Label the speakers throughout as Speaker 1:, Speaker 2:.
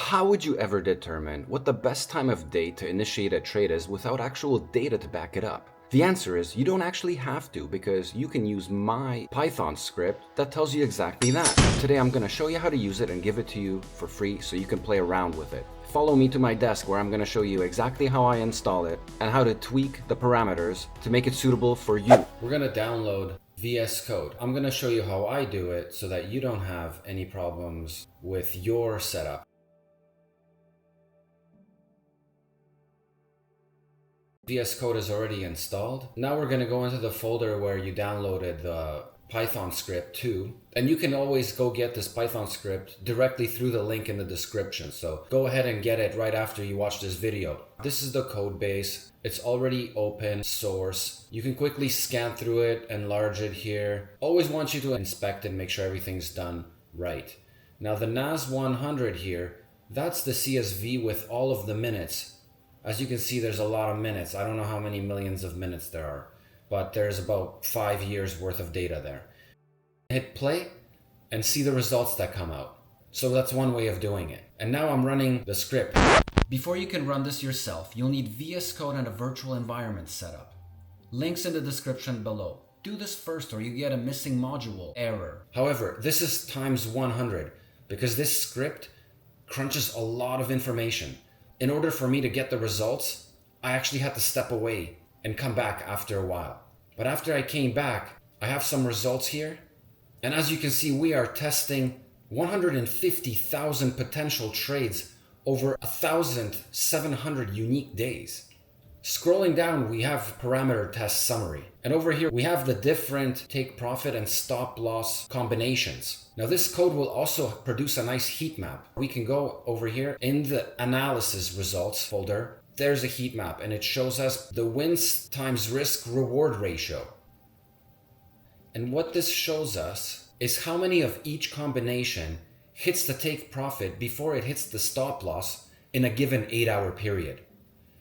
Speaker 1: How would you ever determine what the best time of day to initiate a trade is without actual data to back it up? The answer is you don't actually have to, because you can use my Python script that tells you exactly that. Today I'm going to show you how to use it and give it to you for free so you can play around with it. Follow me to my desk where I'm going to show you exactly how I install it and how to tweak the parameters to make it suitable for you. We're going to download VS Code. I'm going to show you how I do it so that you don't have any problems with your setup. VS Code is already installed. Now we're going to go into the folder where you downloaded the Python script to, and you can always go get this Python script directly through the link in the description. So go ahead and get it right after you watch this video. This is the code base. It's already open source. You can quickly scan through it, enlarge it here. Always want you to inspect and make sure everything's done right. Now the NAS 100 here, that's the CSV with all of the minutes. As you can see, there's a lot of minutes. I don't know how many millions of minutes there are, but there's about 5 years worth of data there. Hit play and see the results that come out. So that's one way of doing it. And now I'm running the script. Before you can run this yourself, you'll need VS Code and a virtual environment setup. Links in the description below. Do this first or you get a missing module error. However, this is times 100 because this script crunches a lot of information. In order for me to get the results, I actually had to step away and come back after a while. But after I came back, I have some results here. And as you can see, we are testing 150,000 potential trades over 1,700 unique days. Scrolling down, we have parameter test summary. And over here, we have the different take profit and stop loss combinations. Now this code will also produce a nice heat map. We can go over here in the analysis results folder. There's a heat map and it shows us the wins times risk reward ratio. And what this shows us is how many of each combination hits the take profit before it hits the stop loss in a given 8-hour period.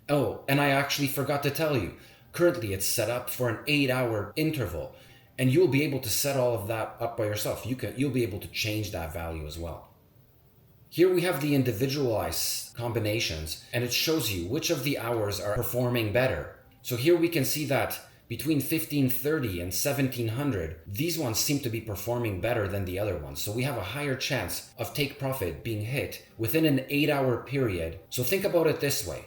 Speaker 1: Oh, and I actually forgot to tell you, currently it's set up for an 8-hour interval, and you'll be able to set all of that up by yourself. You'll be able to change that value as well. Here we have the individualized combinations, and it shows you which of the hours are performing better. So here we can see that between 1530 and 1700, these ones seem to be performing better than the other ones. So we have a higher chance of take profit being hit within an 8-hour period. So think about it this way.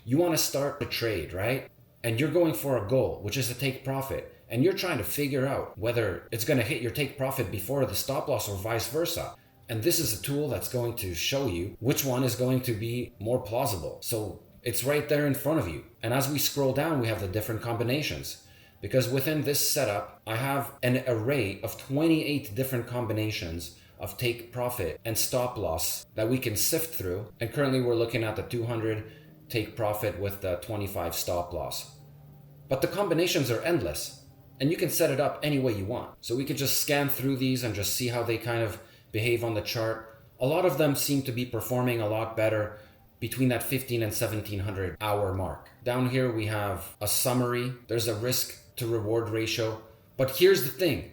Speaker 1: You want to start a trade, right? And you're going for a goal, which is to take profit. And you're trying to figure out whether it's going to hit your take profit before the stop loss or vice versa. And this is a tool that's going to show you which one is going to be more plausible. So it's right there in front of you. And as we scroll down, we have the different combinations. Because within this setup, I have an array of 28 different combinations of take profit and stop loss that we can sift through. And currently we're looking at the 200 take profit with the 25 stop loss. But the combinations are endless and you can set it up any way you want. So we could just scan through these and just see how they kind of behave on the chart. A lot of them seem to be performing a lot better between that 15 and 1700 hour mark. Down here we have a summary. There's a risk to reward ratio. But here's the thing.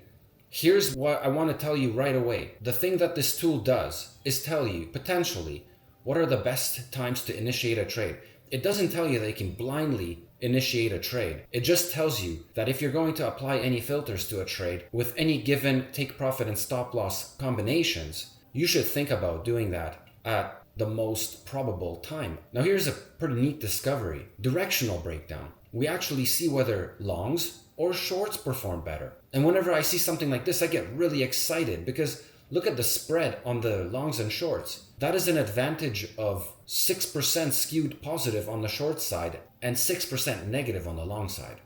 Speaker 1: Here's what I want to tell you right away. The thing that this tool does is tell you potentially what are the best times to initiate a trade. It doesn't tell you that you can blindly initiate a trade. It just tells you that if you're going to apply any filters to a trade with any given take profit and stop loss combinations, you should think about doing that at the most probable time. Now here's a pretty neat discovery. Directional breakdown. We actually see whether longs or shorts perform better. And whenever I see something like this, I get really excited because look at the spread on the longs and shorts. That is an advantage of 6% skewed positive on the short side and 6% negative on the long side.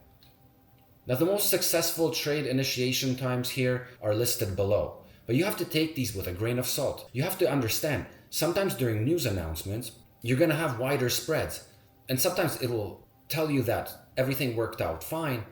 Speaker 1: Now the most successful trade initiation times here are listed below, but you have to take these with a grain of salt. You have to understand, sometimes during news announcements, you're going to have wider spreads, and sometimes it will tell you that everything worked out fine,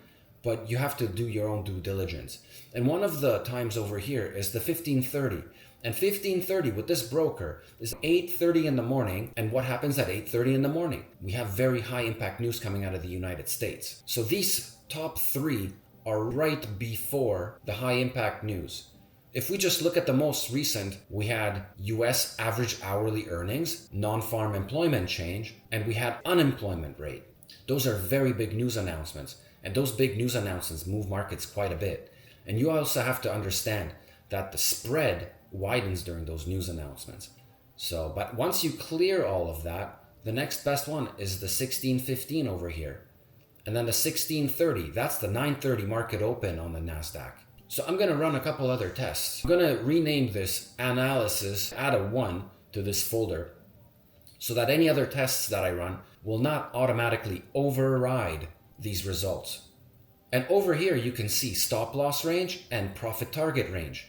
Speaker 1: but you have to do your own due diligence. And one of the times over here is the 1530. And 1530 with this broker is 8:30 in the morning. And what happens at 8:30 in the morning? We have very high impact news coming out of the United States. So these top three are right before the high impact news. If we just look at the most recent, we had US average hourly earnings, non-farm employment change, and we had unemployment rate. Those are very big news announcements, and those big news announcements move markets quite a bit. And you also have to understand that the spread widens during those news announcements. So, but once you clear all of that, the next best one is the 1615 over here. And then the 1630, that's the 930 market open on the NASDAQ. So I'm going to run a couple other tests. I'm going to rename this analysis, add a 1 to this folder so that any other tests that I run will not automatically override these results. And over here you can see stop loss range and profit target range.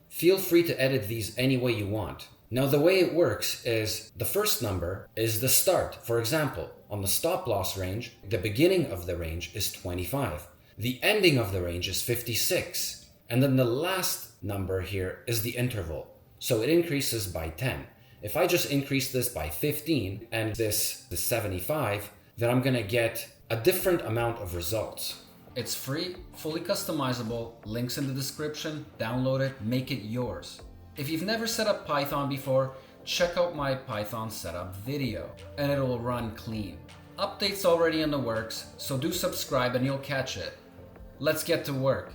Speaker 1: Feel free to edit these any way you want. Now the way it works is the first number is the start. For example, on the stop loss range, the beginning of the range is 25. The ending of the range is 56. And then the last number here is the interval. So it increases by 10. If I just increase this by 15 and this is 75, then I'm going to get a different amount of results. It's free, fully customizable, links in the description, download it, make it yours. If you've never set up Python before, check out my Python setup video and it will run clean. Updates already in the works, so do subscribe and you'll catch it. Let's get to work.